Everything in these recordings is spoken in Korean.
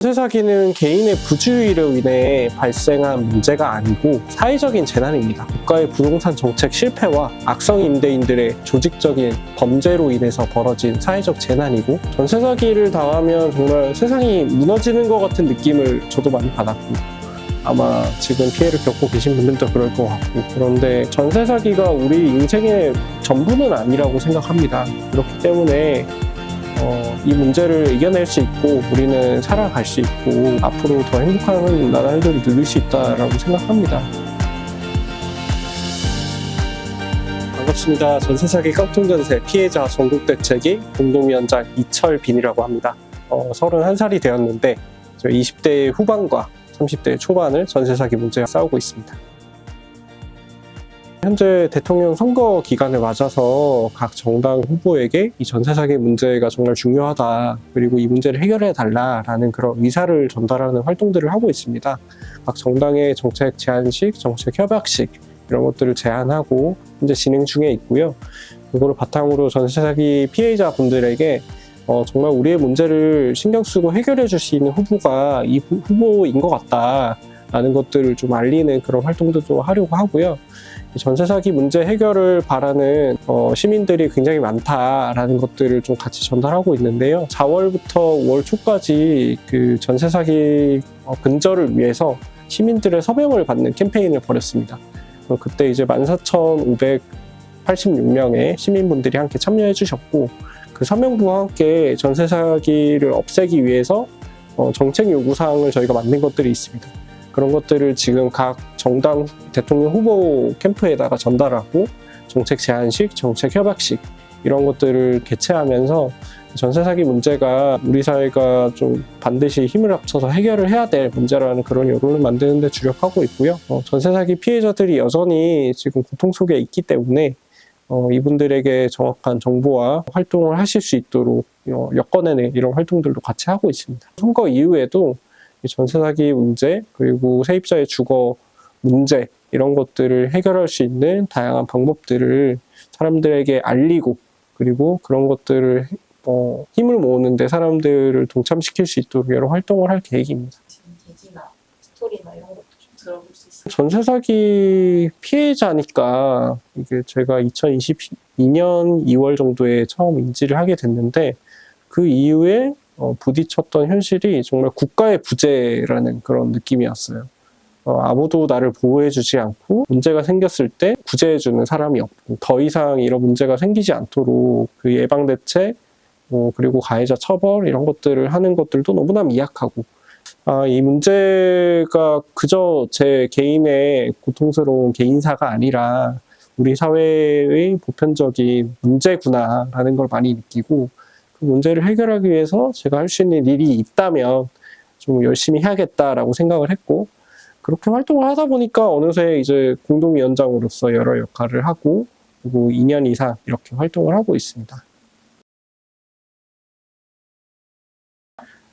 전세 사기는 개인의 부주의로 인해 발생한 문제가 아니고 사회적인 재난입니다. 국가의 부동산 정책 실패와 악성 임대인들의 조직적인 범죄로 인해서 벌어진 사회적 재난이고, 전세 사기를 당하면 정말 세상이 무너지는 것 같은 느낌을 저도 많이 받았고, 아마 지금 피해를 겪고 계신 분들도 그럴 것 같고, 그런데 전세 사기가 우리 인생의 전부는 아니라고 생각합니다. 그렇기 때문에 이 문제를 이겨낼 수 있고 우리는 살아갈 수 있고 앞으로 더 행복한 나날들을 누릴 수 있다라고 생각합니다. 반갑습니다. 전세사기 깡통전세 피해자 전국대책위 공동위원장 이철빈이라고 합니다. 31살이 되었는데 20대 후반과 30대 초반을 전세사기 문제와 싸우고 있습니다. 현재 대통령 선거 기간을 맞아서 각 정당 후보에게 이 전세사기 문제가 정말 중요하다, 그리고 이 문제를 해결해 달라라는 그런 의사를 전달하는 활동들을 하고 있습니다. 각 정당의 정책 제안식, 정책 협약식 이런 것들을 제안하고 현재 진행 중에 있고요. 이거를 바탕으로 전세사기 피해자분들에게 정말 우리의 문제를 신경 쓰고 해결해 줄 수 있는 후보가 이 후보인 것 같다라는 것들을 좀 알리는 그런 활동들도 하려고 하고요. 전세 사기 문제 해결을 바라는 시민들이 굉장히 많다라는 것들을 좀 같이 전달하고 있는데요. 4월부터 5월 초까지 그 전세 사기 근절을 위해서 시민들의 서명을 받는 캠페인을 벌였습니다. 그때 이제 14,586명의 시민분들이 함께 참여해 주셨고, 그 서명부와 함께 전세 사기를 없애기 위해서 정책 요구사항을 저희가 만든 것들이 있습니다. 그런 것들을 지금 각 정당 대통령 후보 캠프에다가 전달하고 정책 제안식, 정책 협약식 이런 것들을 개최하면서 전세 사기 문제가 우리 사회가 좀 반드시 힘을 합쳐서 해결을 해야 될 문제라는 그런 여론을 만드는 데 주력하고 있고요. 전세 사기 피해자들이 여전히 지금 고통 속에 있기 때문에 이분들에게 정확한 정보와 활동을 하실 수 있도록 여건의 이런 활동들도 같이 하고 있습니다. 선거 이후에도 전세 사기 문제, 그리고 세입자의 주거 문제 이런 것들을 해결할 수 있는 다양한 방법들을 사람들에게 알리고, 그리고 그런 것들을 힘을 모으는데 사람들을 동참시킬 수 있도록 여러 활동을 할 계획입니다. 지금 계기나 스토리나 이런 것도 좀 들어볼 수 있어요? 전세 사기 피해자니까 이게 제가 2022년 2월 정도에 처음 인지를 하게 됐는데, 그 이후에 부딪혔던 현실이 정말 국가의 부재라는 그런 느낌이었어요. 아무도 나를 보호해주지 않고 문제가 생겼을 때 구제해주는 사람이 없고, 더 이상 이런 문제가 생기지 않도록 그 예방대책, 그리고 가해자 처벌 이런 것들을 하는 것들도 너무나 미약하고, 이 문제가 그저 제 개인의 고통스러운 개인사가 아니라 우리 사회의 보편적인 문제구나라는 걸 많이 느끼고, 그 문제를 해결하기 위해서 제가 할 수 있는 일이 있다면 좀 열심히 해야겠다라고 생각을 했고, 그렇게 활동을 하다 보니까 어느새 이제 공동위원장으로서 여러 역할을 하고, 그리고 2년 이상 이렇게 활동을 하고 있습니다.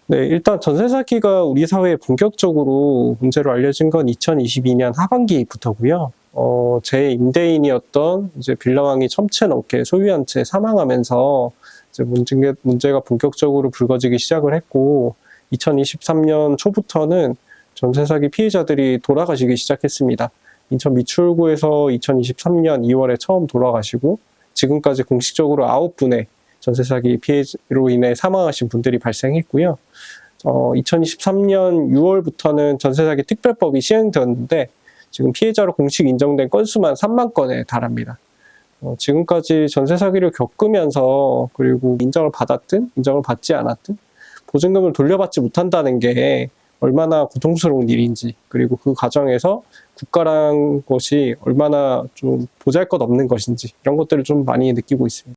네, 일단 전세 사기가 우리 사회에 본격적으로 문제로 알려진 건 2022년 하반기부터고요. 제 임대인이었던 이제 빌라왕이 1,000채 넘게 소유한 채 사망하면서 이제 문제가 본격적으로 불거지기 시작을 했고, 2023년 초부터는 전세 사기 피해자들이 돌아가시기 시작했습니다. 인천 미추홀구에서 2023년 2월에 처음 돌아가시고, 지금까지 공식적으로 9분의 전세 사기 피해로 인해 사망하신 분들이 발생했고요. 2023년 6월부터는 전세 사기 특별법이 시행되었는데, 지금 피해자로 공식 인정된 건수만 3만 건에 달합니다. 지금까지 전세 사기를 겪으면서, 그리고 인정을 받았든 인정을 받지 않았든 보증금을 돌려받지 못한다는 게 얼마나 고통스러운 일인지, 그리고 그 과정에서 국가란 것이 얼마나 좀 보잘것없는 것인지, 이런 것들을 좀 많이 느끼고 있습니다.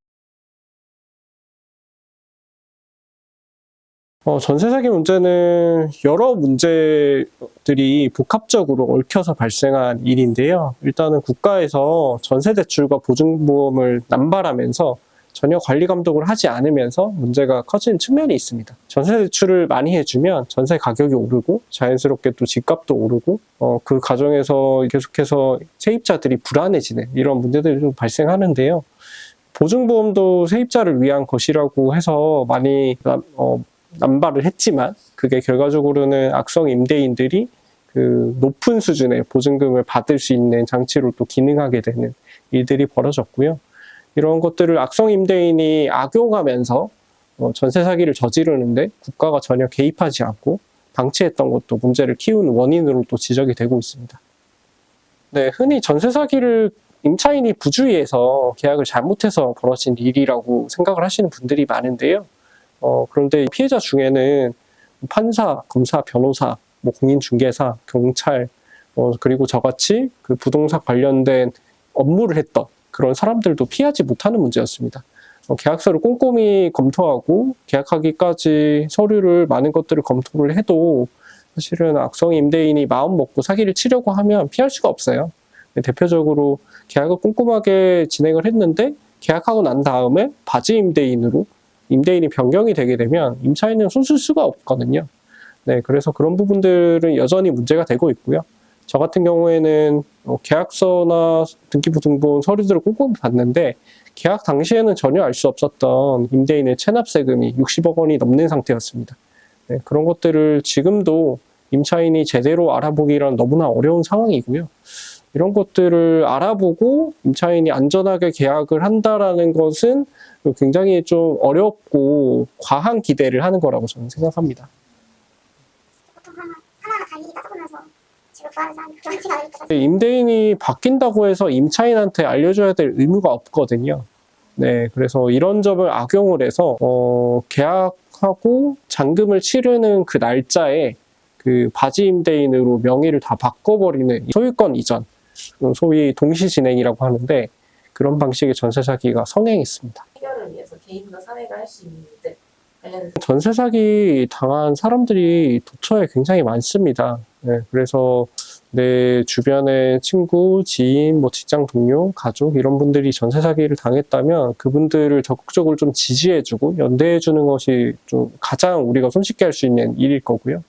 전세 사기 문제는 여러 문제들이 복합적으로 얽혀서 발생한 일인데요. 일단은 국가에서 전세 대출과 보증보험을 남발하면서 전혀 관리 감독을 하지 않으면서 문제가 커지는 측면이 있습니다. 전세 대출을 많이 해주면 전세 가격이 오르고, 자연스럽게 또 집값도 오르고, 그 과정에서 계속해서 세입자들이 불안해지는 이런 문제들이 좀 발생하는데요. 보증보험도 세입자를 위한 것이라고 해서 많이 남발을 했지만 그게 결과적으로는 악성 임대인들이 그 높은 수준의 보증금을 받을 수 있는 장치로 또 기능하게 되는 일들이 벌어졌고요. 이런 것들을 악성 임대인이 악용하면서 전세 사기를 저지르는데 국가가 전혀 개입하지 않고 방치했던 것도 문제를 키우는 원인으로 또 지적이 되고 있습니다. 네, 흔히 전세 사기를 임차인이 부주의해서 계약을 잘못해서 벌어진 일이라고 생각을 하시는 분들이 많은데요. 그런데 피해자 중에는 판사, 검사, 변호사, 뭐 공인중개사, 경찰, 그리고 저같이 그 부동산 관련된 업무를 했던 그런 사람들도 피하지 못하는 문제였습니다. 계약서를 꼼꼼히 검토하고 계약하기까지 서류를 많은 것들을 검토를 해도 사실은 악성 임대인이 마음 먹고 사기를 치려고 하면 피할 수가 없어요. 대표적으로 계약을 꼼꼼하게 진행을 했는데 계약하고 난 다음에 바지 임대인으로 임대인이 변경이 되게 되면 임차인은 손쓸 수가 없거든요. 네, 그래서 그런 부분들은 여전히 문제가 되고 있고요. 저 같은 경우에는 계약서나 등기부등본 서류들을 꼼꼼히 봤는데 계약 당시에는 전혀 알 수 없었던 임대인의 체납세금이 60억 원이 넘는 상태였습니다. 네, 그런 것들을 지금도 임차인이 제대로 알아보기란 너무나 어려운 상황이고요. 이런 것들을 알아보고 임차인이 안전하게 계약을 한다라는 것은 굉장히 좀 어렵고 과한 기대를 하는 거라고 저는 생각합니다. 보통 하나하나 달리기 따져보면서 집을 구하는 사람이 그렇게 많지가 않으니까 사실. 임대인이 바뀐다고 해서 임차인한테 알려줘야 될 의무가 없거든요. 네, 그래서 이런 점을 악용을 해서 계약하고 잔금을 치르는 그 날짜에 그 바지 임대인으로 명의를 다 바꿔버리는 소유권 이전, 소위 동시 진행이라고 하는데 그런 방식의 전세 사기가 성행했습니다. 해결을 위해서 개인과 사회가 할 수 있는 일들 관련해서 전세 사기 당한 사람들이 도처에 굉장히 많습니다. 네, 그래서 내 주변의 친구, 지인, 뭐 직장 동료, 가족 이런 분들이 전세 사기를 당했다면 그분들을 적극적으로 좀 지지해주고 연대해주는 것이 좀 가장 우리가 손쉽게 할 수 있는 일일 거고요.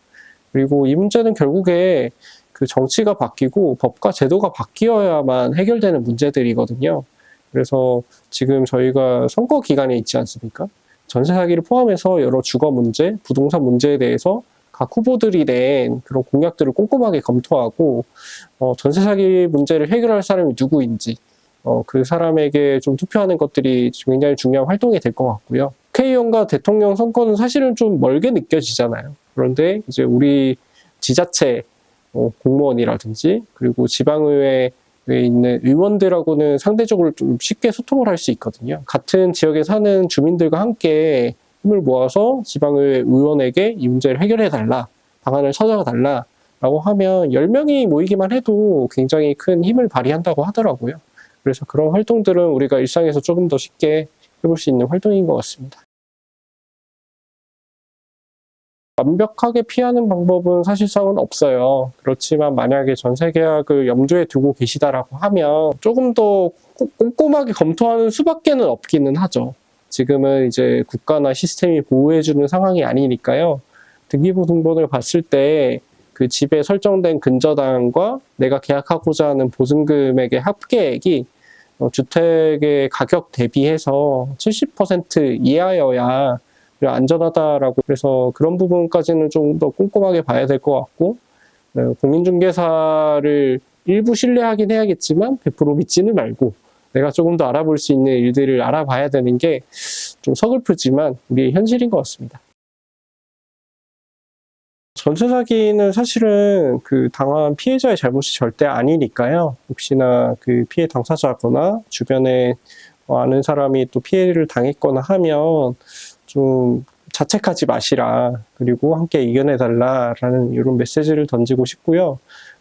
그리고 이 문제는 결국에 그 정치가 바뀌고 법과 제도가 바뀌어야만 해결되는 문제들이거든요. 그래서 지금 저희가 선거 기간에 있지 않습니까? 전세 사기를 포함해서 여러 주거 문제, 부동산 문제에 대해서 각 후보들이 낸 그런 공약들을 꼼꼼하게 검토하고 전세 사기 문제를 해결할 사람이 누구인지 그 사람에게 좀 투표하는 것들이 굉장히 중요한 활동이 될 것 같고요. 국회의원과 대통령 선거는 사실은 좀 멀게 느껴지잖아요. 그런데 이제 우리 지자체 공무원이라든지 그리고 지방의회에 있는 의원들하고는 상대적으로 좀 쉽게 소통을 할 수 있거든요. 같은 지역에 사는 주민들과 함께 힘을 모아서 지방의회 의원에게 이 문제를 해결해 달라, 방안을 찾아가 달라 라고 하면 10명이 모이기만 해도 굉장히 큰 힘을 발휘한다고 하더라고요. 그래서 그런 활동들은 우리가 일상에서 조금 더 쉽게 해볼 수 있는 활동인 것 같습니다. 완벽하게 피하는 방법은 사실상은 없어요. 그렇지만 만약에 전세 계약을 염두에 두고 계시다라고 하면 조금 더 꼼꼼하게 검토하는 수밖에는 없기는 하죠. 지금은 이제 국가나 시스템이 보호해주는 상황이 아니니까요. 등기부등본을 봤을 때 그 집에 설정된 근저당과 내가 계약하고자 하는 보증금액의 합계액이 주택의 가격 대비해서 70% 이하여야 안전하다라고. 그래서 그런 부분까지는 좀 더 꼼꼼하게 봐야 될 것 같고, 공인중개사를 일부 신뢰하긴 해야겠지만 100% 믿지는 말고 내가 조금 더 알아볼 수 있는 일들을 알아봐야 되는 게 좀 서글프지만 우리의 현실인 것 같습니다. 전세 사기는 사실은 그 당한 피해자의 잘못이 절대 아니니까요. 혹시나 그 피해 당사자거나 주변에 아는 사람이 또 피해를 당했거나 하면 좀 자책하지 마시라, 그리고 함께 이겨내 달라라는 이런 메시지를 던지고 싶고요.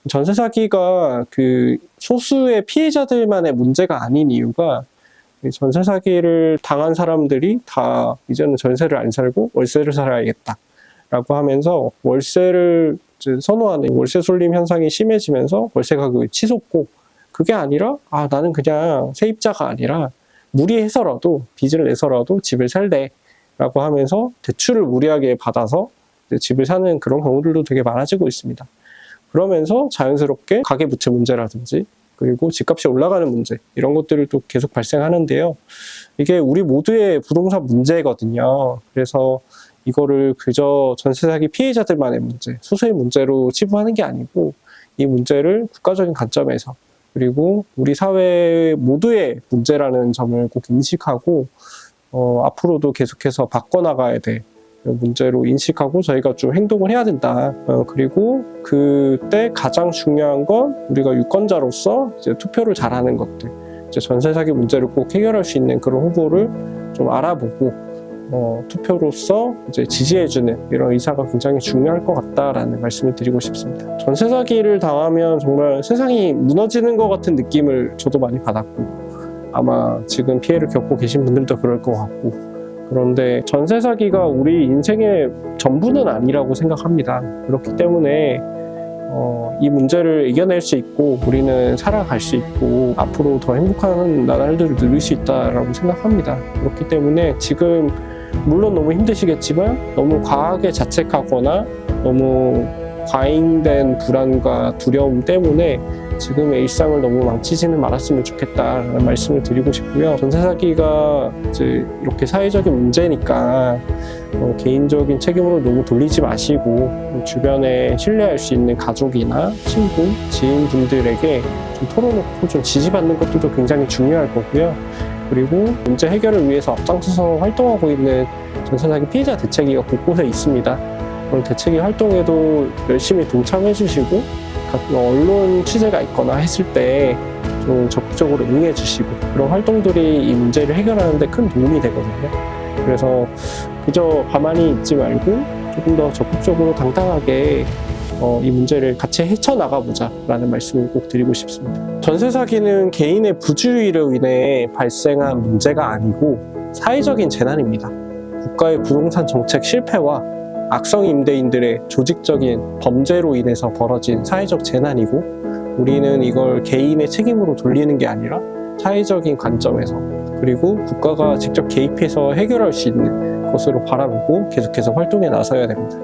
전세 사기가 그 소수의 피해자들만의 문제가 아닌 이유가 전세 사기를 당한 사람들이 다 이제는 전세를 안 살고 월세를 살아야겠다라고 하면서 월세를 선호하는 월세 쏠림 현상이 심해지면서 월세 가격이 치솟고, 그게 아니라 나는 그냥 세입자가 아니라 무리해서라도 빚을 내서라도 집을 살래 라고 하면서 대출을 무리하게 받아서 집을 사는 그런 경우들도 되게 많아지고 있습니다. 그러면서 자연스럽게 가계부채 문제라든지 그리고 집값이 올라가는 문제, 이런 것들을 또 계속 발생하는데요. 이게 우리 모두의 부동산 문제거든요. 그래서 이거를 그저 전세 사기 피해자들만의 문제, 소수의 문제로 치부하는 게 아니고 이 문제를 국가적인 관점에서 그리고 우리 사회 모두의 문제라는 점을 꼭 인식하고 앞으로도 계속해서 바꿔나가야 될 문제로 인식하고 저희가 좀 행동을 해야 된다. 그리고 그때 가장 중요한 건 우리가 유권자로서 이제 투표를 잘하는 것들, 이제 전세 사기 문제를 꼭 해결할 수 있는 그런 후보를 좀 알아보고 투표로서 이제 지지해주는 이런 의사가 굉장히 중요할 것 같다라는 말씀을 드리고 싶습니다. 전세 사기를 당하면 정말 세상이 무너지는 것 같은 느낌을 저도 많이 받았고 아마 지금 피해를 겪고 계신 분들도 그럴 것 같고 그런데 전세 사기가 우리 인생의 전부는 아니라고 생각합니다. 그렇기 때문에 이 문제를 이겨낼 수 있고 우리는 살아갈 수 있고 앞으로 더 행복한 나날들을 누릴 수 있다라고 생각합니다. 그렇기 때문에 지금 물론 너무 힘드시겠지만 너무 과하게 자책하거나 너무 과잉된 불안과 두려움 때문에 지금의 일상을 너무 망치지는 말았으면 좋겠다라는 말씀을 드리고 싶고요. 전세 사기가 이제 이렇게 사회적인 문제니까 개인적인 책임으로 너무 돌리지 마시고 주변에 신뢰할 수 있는 가족이나 친구, 지인분들에게 좀 털어놓고 좀 지지받는 것도 굉장히 중요할 거고요. 그리고 문제 해결을 위해서 앞장서서 활동하고 있는 전세 사기 피해자 대책위가 곳곳에 있습니다. 그런 대책위 활동에도 열심히 동참해 주시고 언론 취재가 있거나 했을 때 좀 적극적으로 응해 주시고 그런 활동들이 이 문제를 해결하는 데 큰 도움이 되거든요. 그래서 그저 가만히 있지 말고 조금 더 적극적으로 당당하게 이 문제를 같이 헤쳐나가보자 라는 말씀을 꼭 드리고 싶습니다. 전세 사기는 개인의 부주의로 인해 발생한 문제가 아니고 사회적인 재난입니다. 국가의 부동산 정책 실패와 악성 임대인들의 조직적인 범죄로 인해서 벌어진 사회적 재난이고 우리는 이걸 개인의 책임으로 돌리는 게 아니라 사회적인 관점에서 그리고 국가가 직접 개입해서 해결할 수 있는 것으로 바라보고 계속해서 활동에 나서야 됩니다.